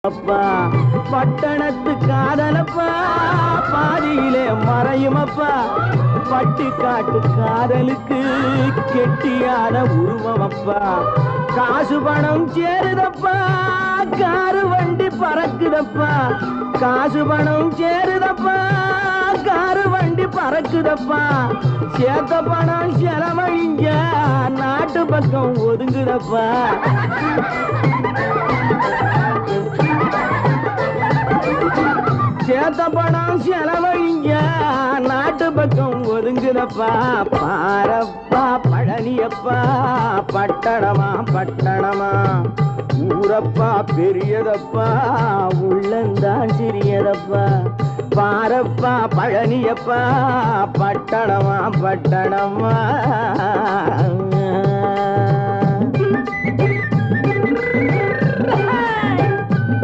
அப்பா பட்டணத்து காதலப்பா பாதியிலே மறையுமப்பா பட்டி காட்டு காதலுக்கு கெட்டியான உருவமப்பா காசு பணம் சேருதப்பா காரு வண்டி பறக்குதப்பா காசு பணம் சேருதப்பா காரு வண்டி பறக்குதப்பா சேர்த்த பணம் செலவழிஞ்ச நாட்டு பக்கம் ஒதுங்குதப்பா சேர்த்த பணம் செலவழிங்க நாட்டு பக்கம் ஒதுங்குதப்பா பாரப்பா பழனியப்பா பட்டணமா பட்டணமா ஊரப்பா பெரியதப்பா உள்ளந்தான் சிறியதப்பா பாரப்பா பழனியப்பா பட்டணமா பட்டணமா